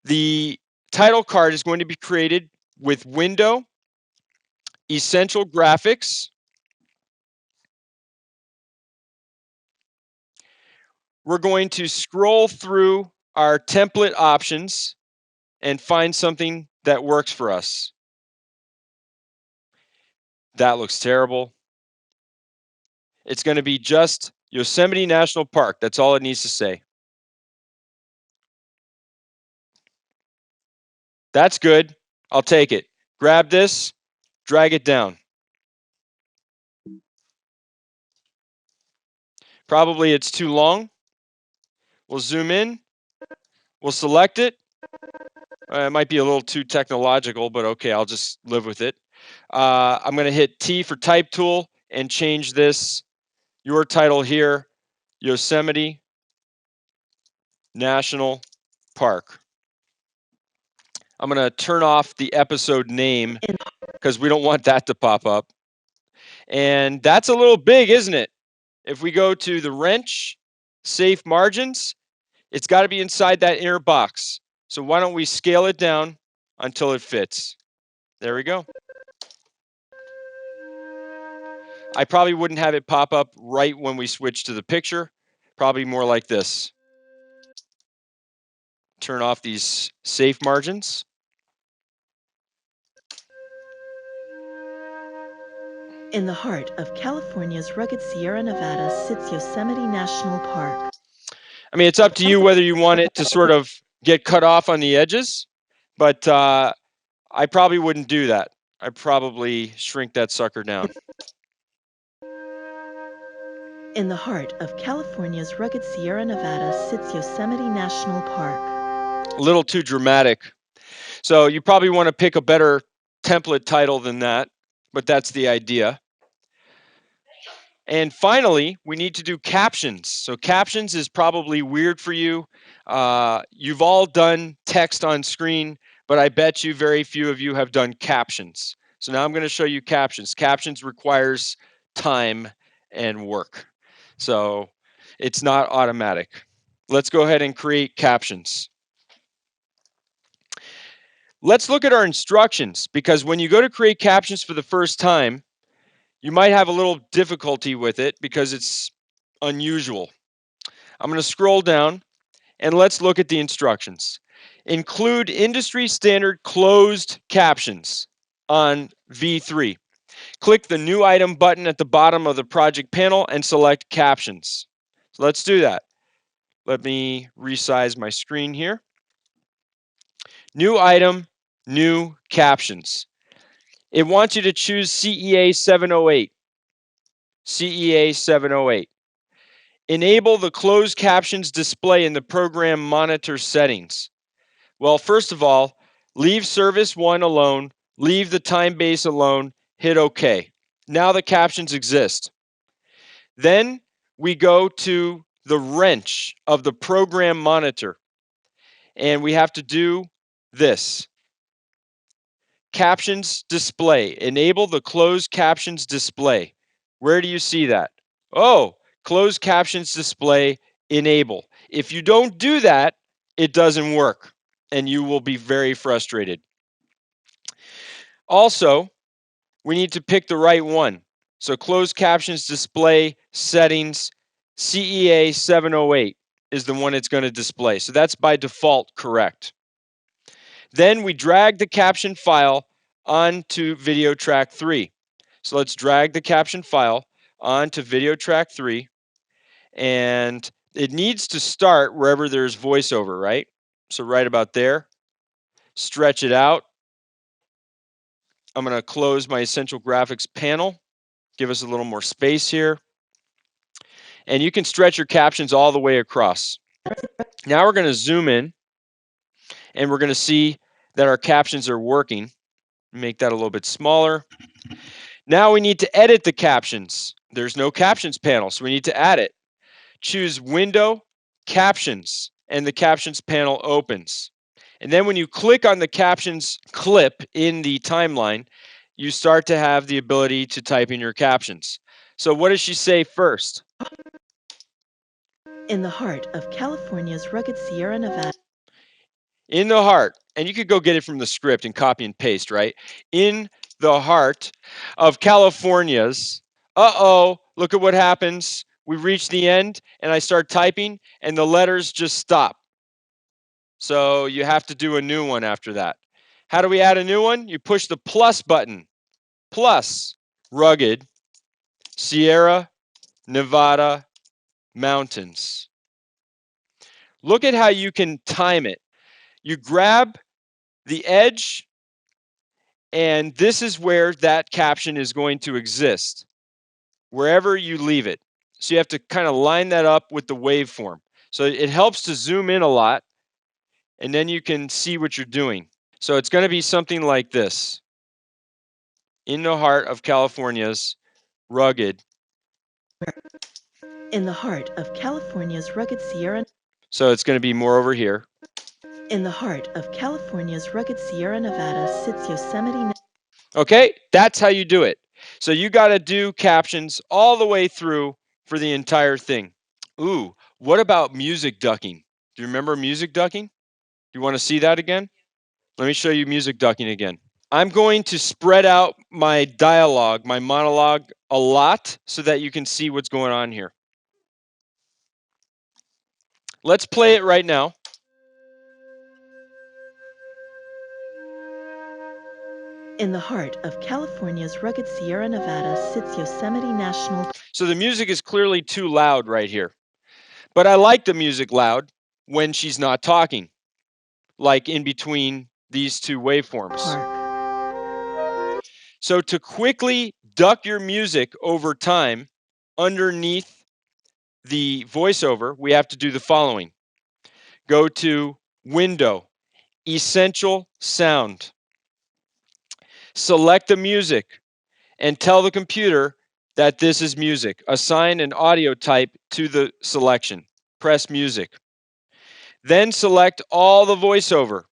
[SPEAKER 1] the title card is going to be created with Window, Essential Graphics. We're going to scroll through our template options and find something that works for us. That looks terrible. It's going to be just Yosemite National Park. That's all it needs to say. That's good. I'll take it. Grab this, drag it down. Probably it's too long. We'll zoom in. We'll select it. It might be a little too technological, but okay, I'll just live with it. I'm going to hit T for Type Tool and change this, your title here, Yosemite National Park. I'm going to turn off the episode name because we don't want that to pop up. And that's a little big, isn't it? If we go to the wrench, safe margins, it's got to be inside that inner box. So why don't we scale it down until it fits? There we go. I probably wouldn't have it pop up right when we switch to the picture. Probably more like this. Turn off these safe margins.
[SPEAKER 2] In the heart of California's rugged Sierra Nevada sits Yosemite National Park.
[SPEAKER 1] I mean, it's up to you whether you want it to sort of get cut off on the edges, but I probably wouldn't do that. I'd probably shrink that sucker down.
[SPEAKER 2] In the heart of California's rugged Sierra Nevada sits Yosemite National Park.
[SPEAKER 1] A little too dramatic. So you probably want to pick a better template title than that, but that's the idea. And finally, we need to do captions. So captions is probably weird for you. You've all done text on screen, but I bet you very few of you have done captions. So now I'm going to show you captions. Captions requires time and work. So it's not automatic. Let's go ahead and create captions. Let's look at our instructions, because when you go to create captions for the first time, you might have a little difficulty with it because it's unusual. I'm going to scroll down and let's look at the instructions. Include industry standard closed captions on V3. Click the new item button at the bottom of the project panel and select captions. So let's do that. Let me resize my screen here. New item, new captions. It wants you to choose CEA 708. CEA 708. Enable the closed captions display in the program monitor settings. Well, first of all, leave service 1 alone, leave the time base alone, hit OK. Now the captions exist. Then we go to the wrench of the program monitor, and we have to do this. Captions display. Enable the closed captions display. Where do you see that? Oh, closed captions display, enable. If you don't do that, it doesn't work, and you will be very frustrated. Also, we need to pick the right one. So closed captions display settings, CEA 708 is the one it's going to display. So that's by default correct. Then we drag the caption file onto video track 3. So let's drag the caption file onto video track 3, and it needs to start wherever there's voiceover, right? So right about there. Stretch it out. I'm going to close my Essential Graphics panel, give us a little more space here. And you can stretch your captions all the way across. Now we're going to zoom in, and we're going to see that our captions are working. Make that a little bit smaller. Now we need to edit the captions. There's no captions panel, so we need to add it. Choose Window, Captions, and the Captions panel opens. And then when you click on the captions clip in the timeline, you start to have the ability to type in your captions. So what does she say first?
[SPEAKER 2] In the heart of California's rugged Sierra Nevada.
[SPEAKER 1] In the heart, and you could go get it from the script and copy and paste, right? In the heart of California's, look at what happens. We reach the end and I start typing and the letters just stop. So you have to do a new one after that. How do we add a new one? You push the plus button. Plus, rugged, Sierra Nevada mountains. Look at how you can time it. You grab the edge, and this is where that caption is going to exist, wherever you leave it. So you have to kind of line that up with the waveform. So it helps to zoom in a lot, and then you can see what you're doing. So it's going to be something like this. In the heart of California's rugged.
[SPEAKER 2] In the heart of California's rugged Sierra.
[SPEAKER 1] So it's going to be more over here.
[SPEAKER 2] In the heart of California's rugged Sierra Nevada sits Yosemite.
[SPEAKER 1] Okay, that's how you do it. So you got to do captions all the way through for the entire thing. Ooh, what about music ducking? Do you remember music ducking? Do you want to see that again? Let me show you music ducking again. I'm going to spread out my dialogue, my monologue a lot so that you can see what's going on here. Let's play it right now.
[SPEAKER 2] In the heart of California's rugged Sierra Nevada sits Yosemite National.
[SPEAKER 1] So the music is clearly too loud right here. But I like the music loud when she's not talking, like in between these two waveforms.
[SPEAKER 2] Park.
[SPEAKER 1] So to quickly duck your music over time underneath the voiceover, we have to do the following. Go to Window, Essential Sound. Select the music and tell the computer that this is music. Assign an audio type to the selection. Press Music. Then select all the voiceover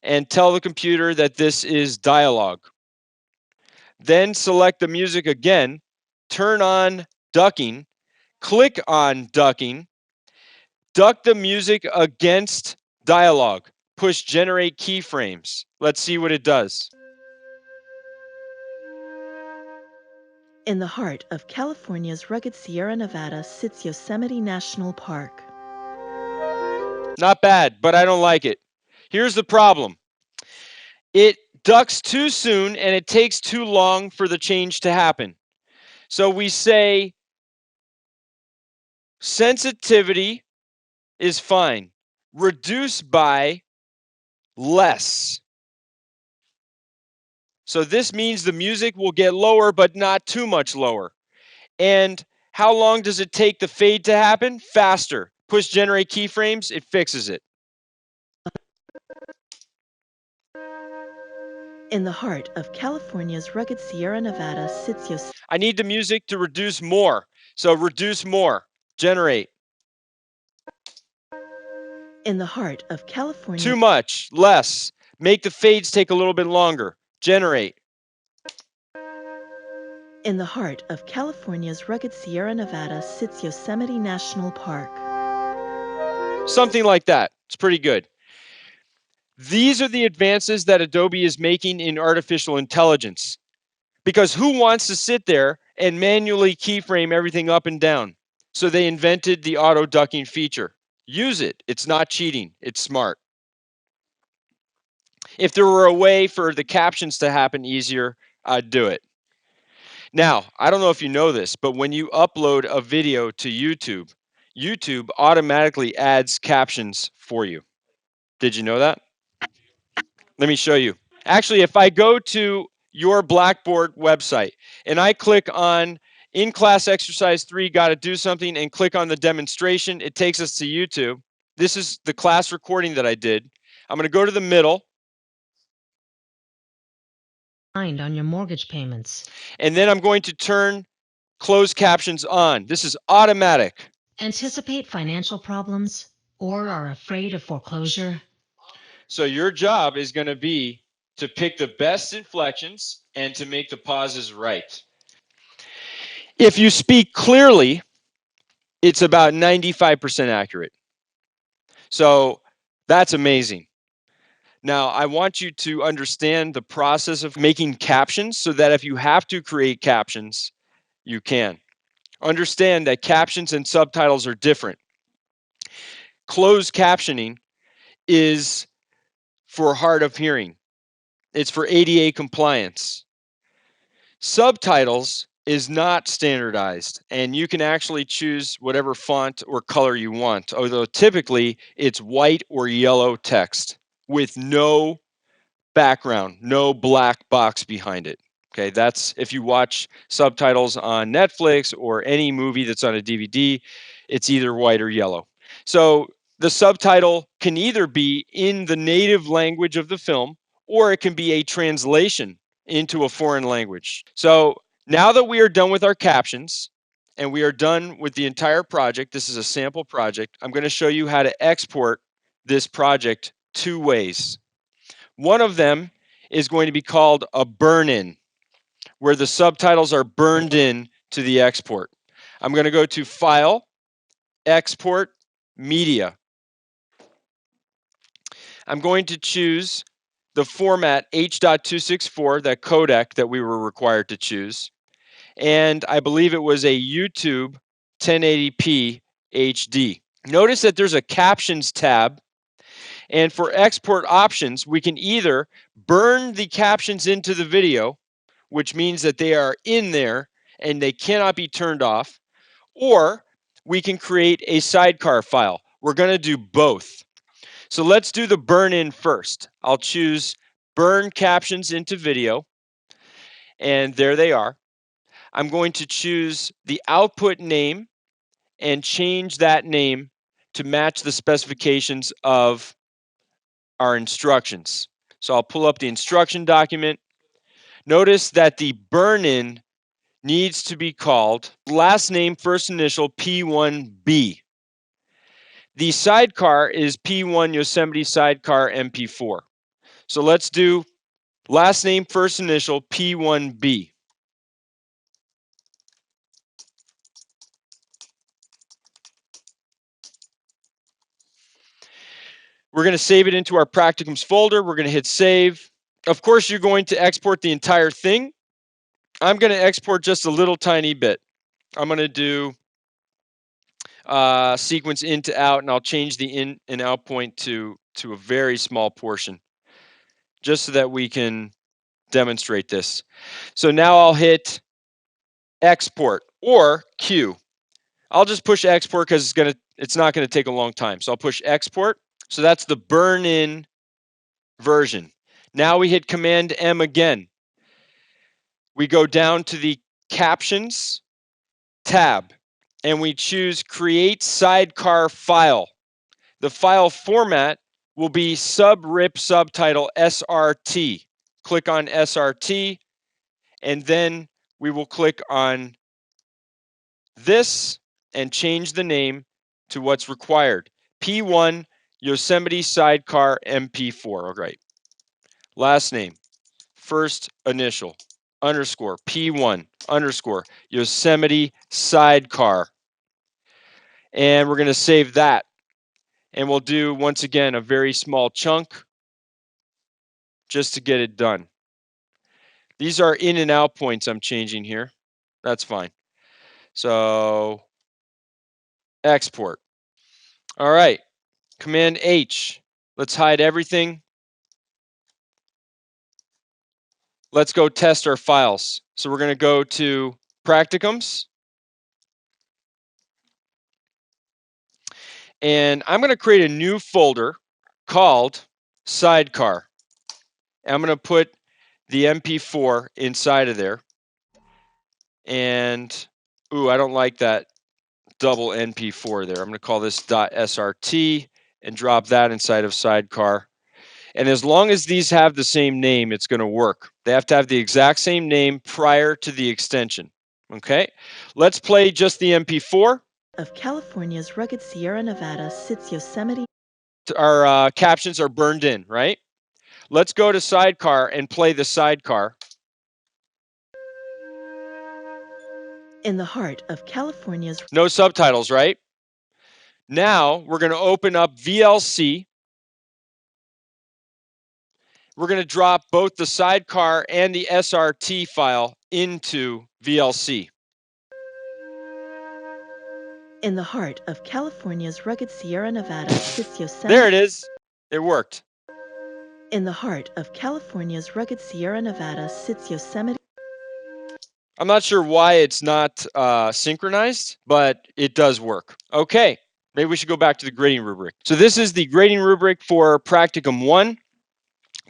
[SPEAKER 1] and tell the computer that this is dialogue. Then select the music again, turn on ducking, click on ducking, duck the music against dialogue, push generate keyframes. Let's see what it does.
[SPEAKER 2] In the heart of California's rugged Sierra Nevada sits Yosemite National Park.
[SPEAKER 1] Not bad, but I don't like it. Here's the problem. It ducks too soon and it takes too long for the change to happen. So we say sensitivity is fine. Reduce by less. So this means the music will get lower, but not too much lower. And how long does it take the fade to happen? Faster. Push generate keyframes, it fixes it.
[SPEAKER 2] In the heart of California's rugged Sierra Nevada sits Yosemite.
[SPEAKER 1] I need the music to reduce more. So reduce more. Generate.
[SPEAKER 2] In the heart of California.
[SPEAKER 1] Too much. Less. Make the fades take a little bit longer. Generate.
[SPEAKER 2] In the heart of California's rugged Sierra Nevada sits Yosemite National Park.
[SPEAKER 1] Something like that. It's pretty good. These are the advances that Adobe is making in artificial intelligence. Because who wants to sit there and manually keyframe everything up and down? So they invented the auto ducking feature. Use it. It's not cheating. It's smart. If there were a way for the captions to happen easier, I'd do it. Now, I don't know if you know this, but when you upload a video to YouTube, YouTube automatically adds captions for you. Did you know that? Let me show you. Actually, if I go to your Blackboard website and I click on in class exercise 3, got to do something, and click on the demonstration, it takes us to YouTube. This is the class recording that I did. I'm going to go to the middle.
[SPEAKER 3] On your mortgage payments.
[SPEAKER 1] And then I'm going to turn closed captions on. This is automatic.
[SPEAKER 3] Anticipate financial problems or are afraid of foreclosure?
[SPEAKER 1] So your job is going to be to pick the best inflections and to make the pauses right. If you speak clearly, it's about 95% accurate. So that's amazing. Now, I want you to understand the process of making captions so that if you have to create captions, you can. Understand that captions and subtitles are different. Closed captioning is for hard of hearing. It's for ADA compliance. Subtitles is not standardized, and you can actually choose whatever font or color you want, although typically it's white or yellow text with no background, no black box behind it. Okay, that's if you watch subtitles on Netflix or any movie that's on a DVD, it's either white or yellow. So the subtitle can either be in the native language of the film, or it can be a translation into a foreign language. So now that we are done with our captions and we are done with the entire project, this is a sample project, I'm going to show you how to export this project two ways. One of them is going to be called a burn-in, where the subtitles are burned in to the export. I'm going to go to File, Export, Media. I'm going to choose the format H.264, that codec that we were required to choose. And I believe it was a YouTube 1080p HD. Notice that there's a Captions tab. And for export options, we can either burn the captions into the video, which means that they are in there and they cannot be turned off, or we can create a sidecar file. We're going to do both. So let's do the burn in first. I'll choose burn captions into video, and there they are. I'm going to choose the output name and change that name to match the specifications of our instructions. So I'll pull up the instruction document. Notice that the burn-in needs to be called last name, first initial, P1B. The sidecar is P1 Yosemite Sidecar MP4. So let's do last name, first initial, P1B. We're going to save it into our practicums folder. We're going to hit save. Of course, you're going to export the entire thing. I'm going to export just a little tiny bit. I'm going to do sequence in to out, and I'll change the in and out point to a very small portion, just so that we can demonstrate this. So now I'll hit export or Q. I'll just push export because it's not gonna take a long time. So I'll push export. So that's the burn-in version. Now we hit Command M again. We go down to the captions tab and we choose create sidecar file. The file format will be subrip subtitle SRT. Click on SRT, and then we will click on this and change the name to what's required. P1 Yosemite Sidecar MP4. All right. Last name, first initial, underscore, P1, underscore, Yosemite Sidecar. And we're going to save that. And we'll do, once again, a very small chunk just to get it done. These are in and out points I'm changing here. That's fine. So export. All right. Command H. Let's hide everything. Let's go test our files. So we're going to go to practicums. And I'm going to create a new folder called sidecar. And I'm going to put the MP4 inside of there. And, ooh, I don't like that double MP4 there. I'm going to call this .srt and drop that inside of sidecar. And as long as these have the same name, it's going to work. They have to have the exact same name prior to the extension. Okay, let's play just the MP4.
[SPEAKER 2] Of California's rugged Sierra Nevada sits Yosemite.
[SPEAKER 1] Our captions are burned in, right? Let's go to sidecar and play the sidecar.
[SPEAKER 2] In the heart of California's
[SPEAKER 1] No subtitles, right? Now we're going to open up VLC. We're going to drop both the sidecar and the SRT file into VLC.
[SPEAKER 2] In the heart of California's rugged Sierra Nevada sits Yosemite.
[SPEAKER 1] There it is. It worked.
[SPEAKER 2] In the heart of California's rugged Sierra Nevada sits Yosemite.
[SPEAKER 1] I'm not sure why it's not synchronized, but it does work. Okay, maybe we should go back to the grading rubric. So this is the grading rubric for Practicum 1.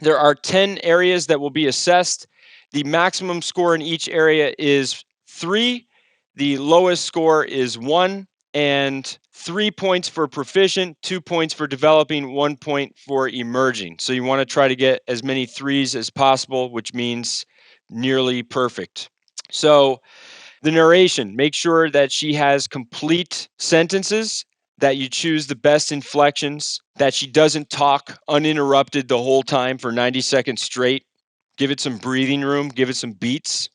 [SPEAKER 1] There are 10 areas that will be assessed. The maximum score in each area is 3. The lowest score is 1. And 3 points for proficient, 2 points for developing, 1 point for emerging. So you want to try to get as many 3s as possible, which means nearly perfect. So the narration, make sure that she has complete sentences, that you choose the best inflections, that she doesn't talk uninterrupted the whole time for 90 seconds straight. Give it some breathing room, give it some beats.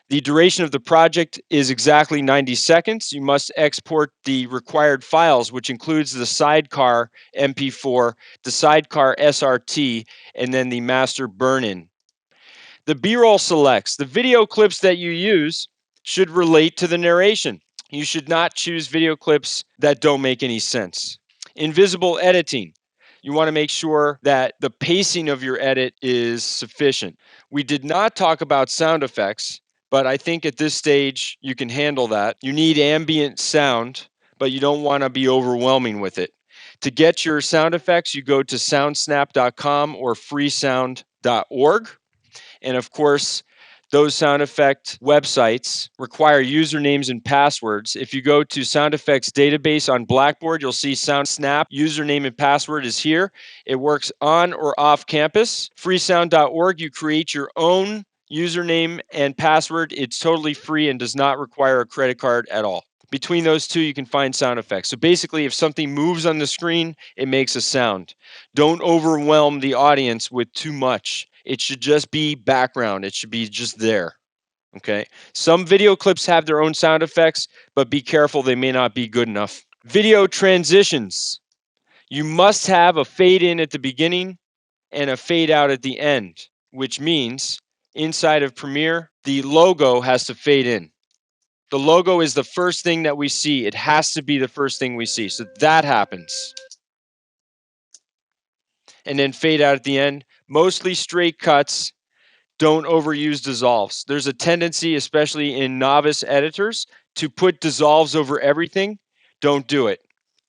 [SPEAKER 1] The duration of the project is exactly 90 seconds. You must export the required files, which includes the sidecar MP4, the sidecar SRT, and then the master burn-in. The B-roll selects. The video clips that you use should relate to the narration. You should not choose video clips that don't make any sense. Invisible editing. You want to make sure that the pacing of your edit is sufficient. We did not talk about sound effects, but I think at this stage you can handle that. You need ambient sound, but you don't want to be overwhelming with it. To get your sound effects, you go to soundsnap.com or freesound.org. And of course, those sound effect websites require usernames and passwords. If you go to sound effects database on Blackboard, you'll see SoundSnap username and password is here. It works on or off campus. Freesound.org, you create your own username and password. It's totally free and does not require a credit card at all. Between those two, you can find sound effects. So basically, if something moves on the screen, it makes a sound. Don't overwhelm the audience with too much. It should just be background. It should be just there. Okay. Some video clips have their own sound effects, but be careful, they may not be good enough. Video transitions. You must have a fade in at the beginning and a fade out at the end, which means inside of Premiere, the logo has to fade in. The logo is the first thing that we see. It has to be the first thing we see. So that happens. And then fade out at the end. Mostly straight cuts. Don't overuse dissolves. There's a tendency, especially in novice editors, to put dissolves over everything. Don't do it.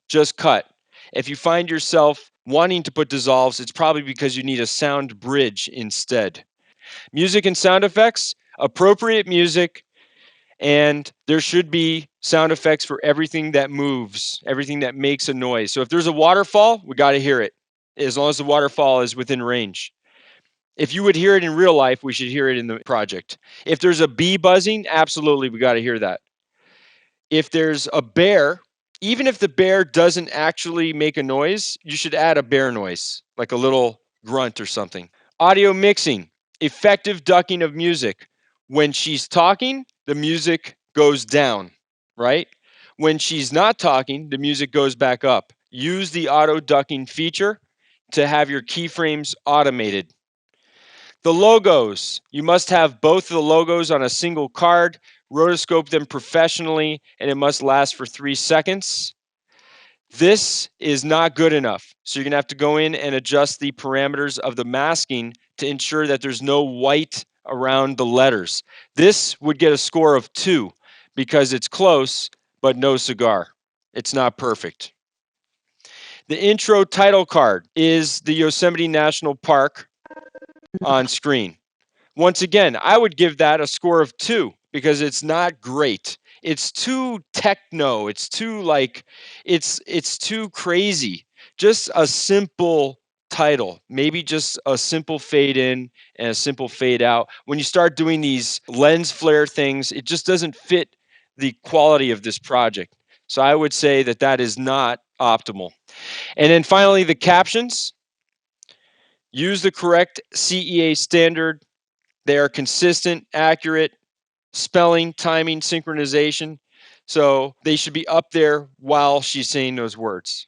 [SPEAKER 1] Just cut. If you find yourself wanting to put dissolves, it's probably because you need a sound bridge instead. Music and sound effects, appropriate music, and there should be sound effects for everything that moves, everything that makes a noise. So if there's a waterfall, we got to hear it, as long as the waterfall is within range. If you would hear it in real life, we should hear it in the project. If there's a bee buzzing, absolutely, we got to hear that. If there's a bear, even if the bear doesn't actually make a noise, you should add a bear noise, like a little grunt or something. Audio mixing, effective ducking of music. When she's talking, the music goes down, right? When she's not talking, the music goes back up. Use the auto ducking feature to have your keyframes automated. The logos, you must have both of the logos on a single card, rotoscope them professionally, and it must last for 3 seconds. This is not good enough. So you're going to have to go in and adjust the parameters of the masking to ensure that there's no white around the letters. This would get a score of 2 because it's close, but no cigar. It's not perfect. The intro title card is the Yosemite National Park on screen. Once again, I would give that a score of 2 because it's not great. It's too techno. It's too it's too crazy. Just a simple title, maybe just a simple fade in and a simple fade out. When you start doing these lens flare things, it just doesn't fit the quality of this project. So I would say that that is not optimal. And then finally, the captions. Use the correct CEA standard. They are consistent, accurate, spelling, timing, synchronization. So they should be up there while she's saying those words.